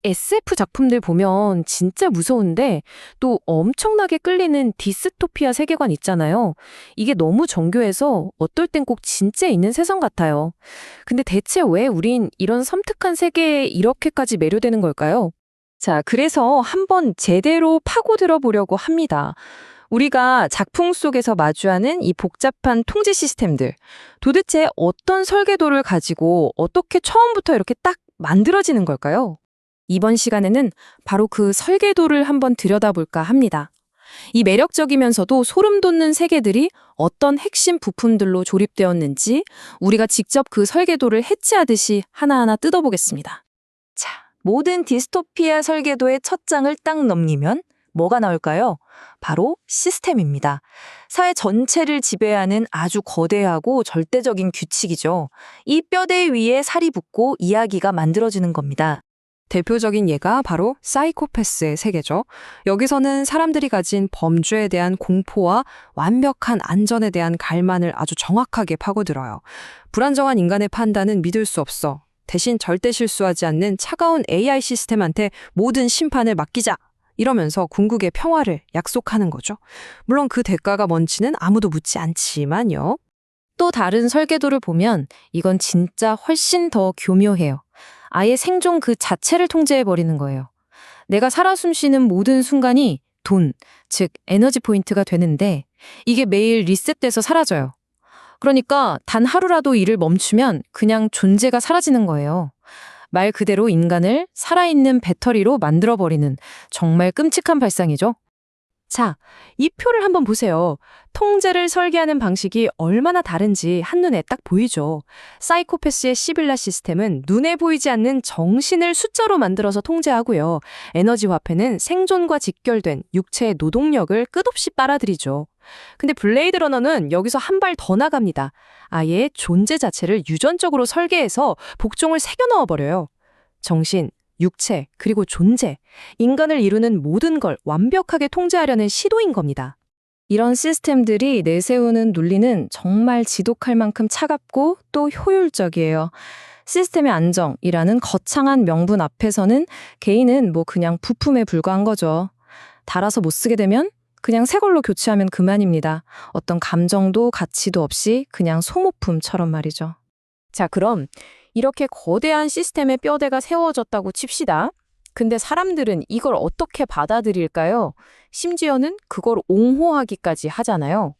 SF 작품들 보면 진짜 무서운데 또 엄청나게 끌리는 디스토피아 세계관 있잖아요. 이게 너무 정교해서 어떨 땐 꼭 진짜 있는 세상 같아요. 근데 대체 왜 우린 이런 섬뜩한 세계에 이렇게까지 매료되는 걸까요? 자, 그래서 한번 제대로 파고들어 보려고 합니다. 우리가 작품 속에서 마주하는 이 복잡한 통제 시스템들, 도대체 어떤 설계도를 가지고 어떻게 처음부터 이렇게 딱 만들어지는 걸까요? 이번 시간에는 바로 그 설계도를 한번 들여다볼까 합니다. 이 매력적이면서도 소름 돋는 세계들이 어떤 핵심 부품들로 조립되었는지 우리가 직접 그 설계도를 해치하듯이 하나하나 뜯어보겠습니다. 자, 모든 디스토피아 설계도의 첫 장을 딱 넘기면 뭐가 나올까요? 바로 시스템입니다. 사회 전체를 지배하는 아주 거대하고 절대적인 규칙이죠. 이 뼈대 위에 살이 붙고 이야기가 만들어지는 겁니다. 대표적인 예가 바로 사이코패스의 세계죠. 여기서는 사람들이 가진 범죄에 대한 공포와 완벽한 안전에 대한 갈망을 아주 정확하게 파고들어요. 불안정한 인간의 판단은 믿을 수 없어. 대신 절대 실수하지 않는 차가운 AI 시스템한테 모든 심판을 맡기자. 이러면서 궁극의 평화를 약속하는 거죠. 물론 그 대가가 뭔지는 아무도 묻지 않지만요. 또 다른 설계도를 보면 이건 진짜 훨씬 더 교묘해요. 아예 생존 그 자체를 통제해버리는 거예요. 내가 살아 숨쉬는 모든 순간이 돈, 즉 에너지 포인트가 되는데 이게 매일 리셋돼서 사라져요. 그러니까 단 하루라도 일을 멈추면 그냥 존재가 사라지는 거예요. 말 그대로 인간을 살아있는 배터리로 만들어버리는 정말 끔찍한 발상이죠. 자, 이 표를 한번 보세요. 통제를 설계하는 방식이 얼마나 다른지 한눈에 딱 보이죠. 사이코패스의 시빌라 시스템은 눈에 보이지 않는 정신을 숫자로 만들어서 통제하고요. 에너지 화폐는 생존과 직결된 육체의 노동력을 끝없이 빨아들이죠. 근데 블레이드 러너는 여기서 한 발 더 나갑니다. 아예 존재 자체를 유전적으로 설계해서 복종을 새겨 넣어버려요. 정신, 육체, 그리고 존재, 인간을 이루는 모든 걸 완벽하게 통제하려는 시도인 겁니다. 이런 시스템들이 내세우는 논리는 정말 지독할 만큼 차갑고 또 효율적이에요. 시스템의 안정이라는 거창한 명분 앞에서는 개인은 뭐 그냥 부품에 불과한 거죠. 달아서 못 쓰게 되면 그냥 새 걸로 교체하면 그만입니다. 어떤 감정도 가치도 없이 그냥 소모품처럼 말이죠. 자, 그럼 이렇게 거대한 시스템의 뼈대가 세워졌다고 칩시다. 근데 사람들은 이걸 어떻게 받아들일까요? 심지어는 그걸 옹호하기까지 하잖아요.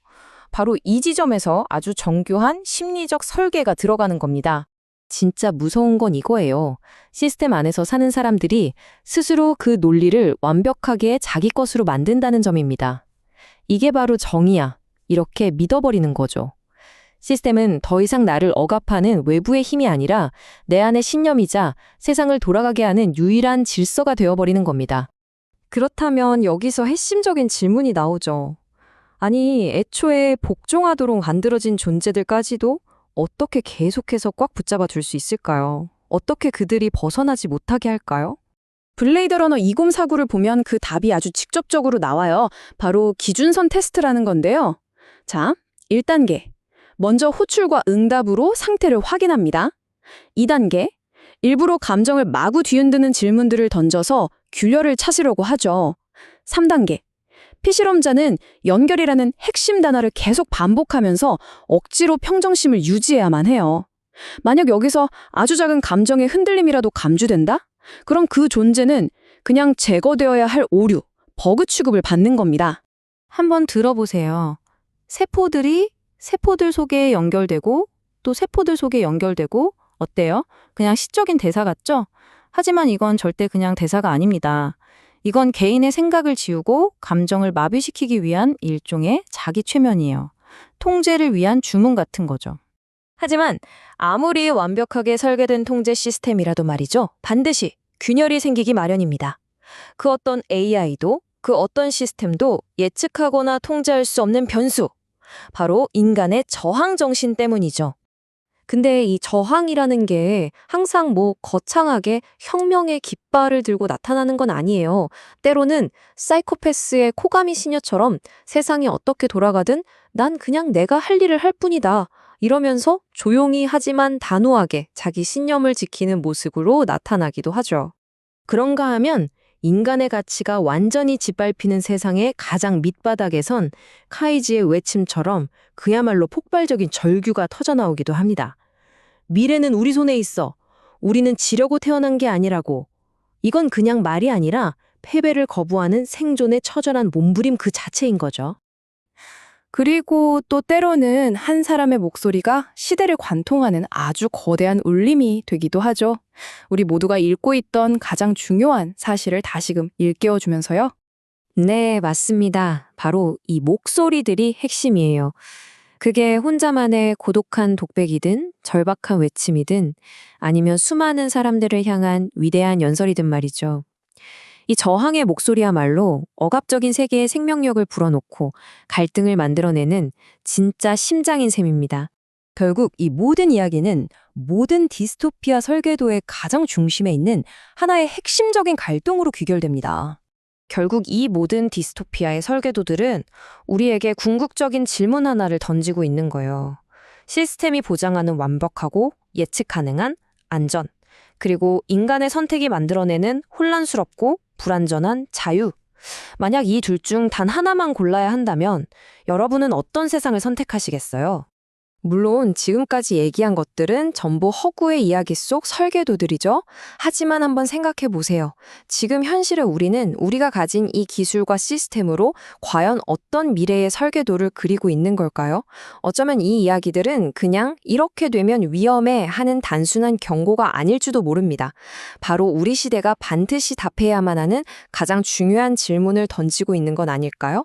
바로 이 지점에서 아주 정교한 심리적 설계가 들어가는 겁니다. 진짜 무서운 건 이거예요. 시스템 안에서 사는 사람들이 스스로 그 논리를 완벽하게 자기 것으로 만든다는 점입니다. 이게 바로 정의야. 이렇게 믿어버리는 거죠. 시스템은 더 이상 나를 억압하는 외부의 힘이 아니라 내 안의 신념이자 세상을 돌아가게 하는 유일한 질서가 되어버리는 겁니다. 그렇다면 여기서 핵심적인 질문이 나오죠. 아니, 애초에 복종하도록 만들어진 존재들까지도 어떻게 계속해서 꽉 붙잡아 둘 수 있을까요? 어떻게 그들이 벗어나지 못하게 할까요? 블레이드 러너 2049를 보면 그 답이 아주 직접적으로 나와요. 바로 기준선 테스트라는 건데요. 자, 1단계. 먼저 호출과 응답으로 상태를 확인합니다. 2단계. 일부러 감정을 마구 뒤흔드는 질문들을 던져서 균열을 찾으려고 하죠. 3단계. 피실험자는 연결이라는 핵심 단어를 계속 반복하면서 억지로 평정심을 유지해야만 해요. 만약 여기서 아주 작은 감정의 흔들림이라도 감주된다? 그럼 그 존재는 그냥 제거되어야 할 오류, 버그 취급을 받는 겁니다. 한번 들어보세요. 세포들이 세포들 속에 연결되고 또 세포들 속에 연결되고 어때요? 그냥 시적인 대사 같죠? 하지만 이건 절대 그냥 대사가 아닙니다. 이건 개인의 생각을 지우고 감정을 마비시키기 위한 일종의 자기 최면이에요. 통제를 위한 주문 같은 거죠. 하지만 아무리 완벽하게 설계된 통제 시스템이라도 말이죠. 반드시 균열이 생기기 마련입니다. 그 어떤 AI도 그 어떤 시스템도 예측하거나 통제할 수 없는 변수. 바로 인간의 저항 정신 때문이죠. 근데 이 저항이라는 게 항상 뭐 거창하게 혁명의 깃발을 들고 나타나는 건 아니에요. 때로는 사이코패스의 코가미 시녀처럼 세상이 어떻게 돌아가든 난 그냥 내가 할 일을 할 뿐이다. 이러면서 조용히 하지만 단호하게 자기 신념을 지키는 모습으로 나타나기도 하죠. 그런가 하면 인간의 가치가 완전히 짓밟히는 세상의 가장 밑바닥에선 카이지의 외침처럼 그야말로 폭발적인 절규가 터져나오기도 합니다. 미래는 우리 손에 있어. 우리는 지려고 태어난 게 아니라고. 이건 그냥 말이 아니라 패배를 거부하는 생존의 처절한 몸부림 그 자체인 거죠. 그리고 또 때로는 한 사람의 목소리가 시대를 관통하는 아주 거대한 울림이 되기도 하죠. 우리 모두가 읽고 있던 가장 중요한 사실을 다시금 일깨워주면서요. 네, 맞습니다. 바로 이 목소리들이 핵심이에요. 그게 혼자만의 고독한 독백이든 절박한 외침이든 아니면 수많은 사람들을 향한 위대한 연설이든 말이죠. 이 저항의 목소리야말로 억압적인 세계의 생명력을 불어넣고 갈등을 만들어내는 진짜 심장인 셈입니다. 결국 이 모든 이야기는 모든 디스토피아 설계도의 가장 중심에 있는 하나의 핵심적인 갈등으로 귀결됩니다. 결국 이 모든 디스토피아의 설계도들은 우리에게 궁극적인 질문 하나를 던지고 있는 거예요. 시스템이 보장하는 완벽하고 예측 가능한 안전, 그리고 인간의 선택이 만들어내는 혼란스럽고 불안전한 자유. 만약 이 둘 중 단 하나만 골라야 한다면 여러분은 어떤 세상을 선택하시겠어요? 물론 지금까지 얘기한 것들은 전부 허구의 이야기 속 설계도들이죠. 하지만 한번 생각해 보세요. 지금 현실의 우리는 우리가 가진 이 기술과 시스템으로 과연 어떤 미래의 설계도를 그리고 있는 걸까요? 어쩌면 이 이야기들은 그냥 이렇게 되면 위험해 하는 단순한 경고가 아닐지도 모릅니다. 바로 우리 시대가 반드시 답해야만 하는 가장 중요한 질문을 던지고 있는 건 아닐까요?